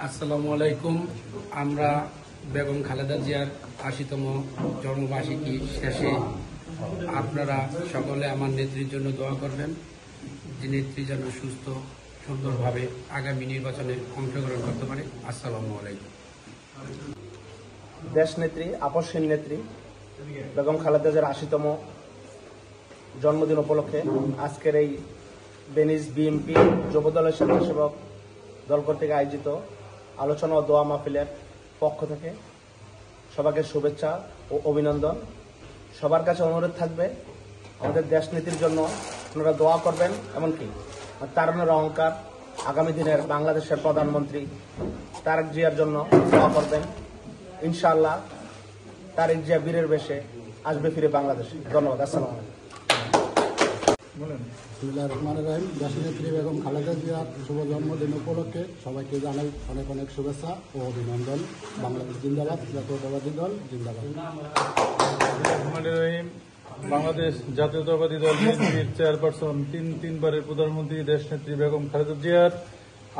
আসসালামু আলাইকুম। আমরা বেগম খালেদা জিয়ার ৮০তম জন্মবার্ষিকী শেষে আপনারা সকলে আমার নেত্রীর জন্য দোয়া করবেন, যে নেত্রী যেন সুস্থ সুন্দরভাবে আগামী নির্বাচনে অংশগ্রহণ করতে পারে। আসসালামু আলাইকুম। দেশ নেত্রী, আপসহীন নেত্রী বেগম খালেদা জিয়ার ৮০তম জন্মদিন উপলক্ষে আজকের এই বেনিস বিএমপি যুবদলের স্বেচ্ছাসেবক দল কর্তৃক আয়োজিত আলোচনা ও দোয়া মাহফিলের পক্ষ থেকে সবাইকে শুভেচ্ছা ও অভিনন্দন। সবার কাছে অনুরোধ থাকবে আমাদের দেশ নীতির জন্য আপনারা দোয়া করবেন, এমনকি তারুণের অহংকার আগামী দিনের বাংলাদেশের প্রধানমন্ত্রী তারেক জিয়ার জন্য দোয়া করবেন। ইনশাআল্লাহ তারেক জিয়া বীরের বেশে আসবে ফিরে বাংলাদেশে। ধন্যবাদ। আসসালামু আলাইকুম। বিসমিল্লাহির রহমানির রহিম। দেশনেত্রী বেগম খালেদা জিয়ার শুভ জন্মদিন উপলক্ষে সবাইকে জানাই অনেক অনেক শুভেচ্ছা ও অভিনন্দন। বাংলাদেশ জিন্দাবাদ, জাতীয়তাবাদী দল জিন্দাবাদ। রহমানির রহিম। বাংলাদেশ জাতীয়তাবাদী দল বিএনপির চেয়ারপারসন তিনবারের প্রধানমন্ত্রী দেশনেত্রী বেগম খালেদা জিয়ার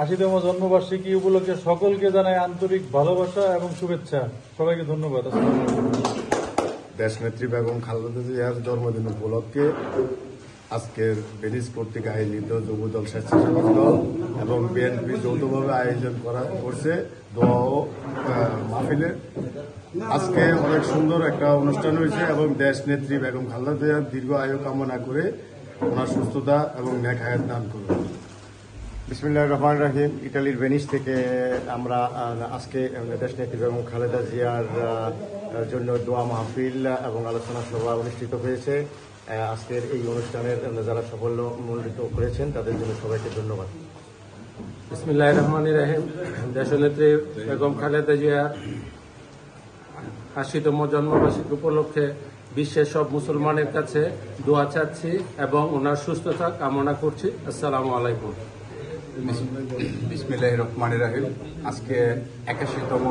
৮০তম জন্মবার্ষিকী উপলক্ষে সকলকে জানাই আন্তরিক ভালোবাসা এবং শুভেচ্ছা। সবাইকে ধন্যবাদ। দেশনেত্রী বেগম খালেদা জিয়ার জন্মদিন উপলক্ষে আজকের বেনিস কর্তৃক আয়োজিত যুবদল স্বেচ্ছাসেবক দল এবং বিএনপি যৌথভাবে আয়োজন করছে দোয়া ও মাহফিলে। আজকে অনেক সুন্দর একটা অনুষ্ঠান হয়েছে এবং দেশ নেত্রী বেগম খালেদা জিয়ার দীর্ঘ আয়ু কামনা করে ওনার সুস্থতা এবং নেক হায়াত দান করবে। বিসমিল্লাহির রহমানির রহিম। ইটালির ভেনিস থেকে আমরা আজকে দেশনেত্রী বেগম খালেদা জিয়ার জন্য দোয়া মাহফিল এবং আলোচনা সভা অনুষ্ঠিত হয়েছে। আজকের এই অনুষ্ঠানের যারা সাফল্য মণ্ডিত করেছেন তাদের জন্য সবাইকে ধন্যবাদ। বিসমিল্লাহির রহমানির রহিম। দেশনেত্রী বেগম খালেদা জিয়ার ৮০তম জন্মবার্ষিকী উপলক্ষে বিশ্বের সব মুসলমানের কাছে দোয়া চাচ্ছি এবং ওনার সুস্থতা কামনা করছি। আসসালামু আলাইকুম। বিসমিল্লাহির রহমানির রহিম। আজকে ৮১তম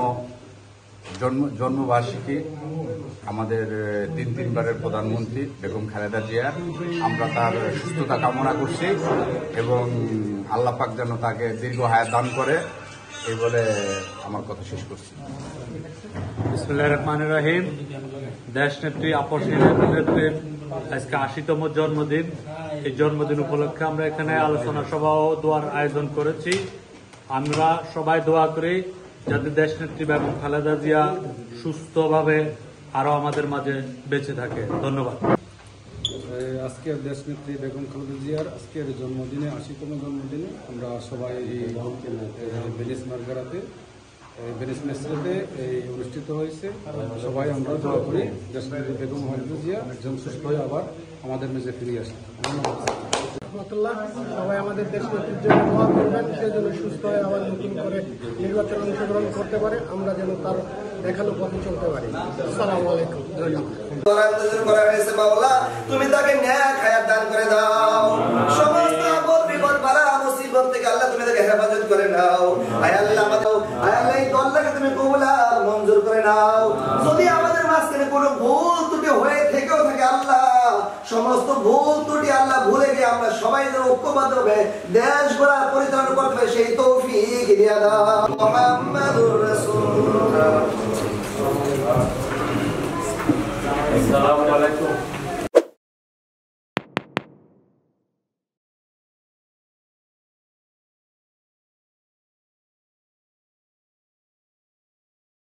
জন্মবার্ষিকী আমাদের তিনবারের প্রধানমন্ত্রী বেগম খালেদা জিয়ার। আমরা তার সুস্থতা কামনা করছি এবং আল্লাহ পাক যেন তাকে দীর্ঘ হায়াত দান করে, এই বলে আমার কথা শেষ করছি। বিসমিল্লাহির রহমানির রহিম। দেশনেত্রী আপসহীন নেত্রীর আজকে ৮০তম জন্মদিন। এই জন্মদিন উপলক্ষে আমরা এখানে আলোচনা সভা ও দোয়ার আয়োজন করেছি। আমরা সবাই দোয়া করি যাতে দেশনেত্রী বেগম খালেদা জিয়া সুস্থভাবে আরো আমাদের মাঝে বেঁচে থাকে। ধন্যবাদ। আজকের দেশনেত্রী বেগম খালেদা জিয়ার আজকের জন্মদিনে ৮০তম জন্মদিনে আমরা সবাই এই বেনিস মার্গারাতে বেনিস মেসেতে এই অনুষ্ঠিত হয়েছে। সবাই আমরা দোয়া করি দেশনেত্রী বেগম খালেদা জিয়া একজন সুস্থ হয়ে আবার আমাদের মেজে ফিরে আসে। ধন্যবাদ। সবাই আমাদের দেশ নেত্রীর জন্য দোয়া করবেন, সে যেন সুস্থ হয়ে আবার নতুন করে নির্বাচনে অংশগ্রহণ করতে পারে, আমরা যেন তার দেখানো পথে চলতে পারি। আসসালামু আলাইকুম। তুমি তাকে ন্যায় হায়াত দান করে দাও, সমস্ত আপদ বিপদ বালা মুসিবত থেকে আল্লাহ তুমি তাকে হেফাজত করে নাও। আয় আল্লাহ এই দলটাকে তুমি কবুল আর মঞ্জুর করে নাও। যদি আমাদের মাঝখানে কোনো ভুল ত্রুটি হয়ে থেকেও থাকে আল্লাহ, সমস্ত ভুল ত্রুটি আল্লাহ ভুলে গিয়ে আমরা সবাই যেন ঐক্যবদ্ধভাবে দেশ গড়া পরিচালনা করতে পারি, সেই তৌফিক দিয়ে দাও। মুহাম্মাদুর রাসূলুল্লাহ। আসসালামু আলাইকুম।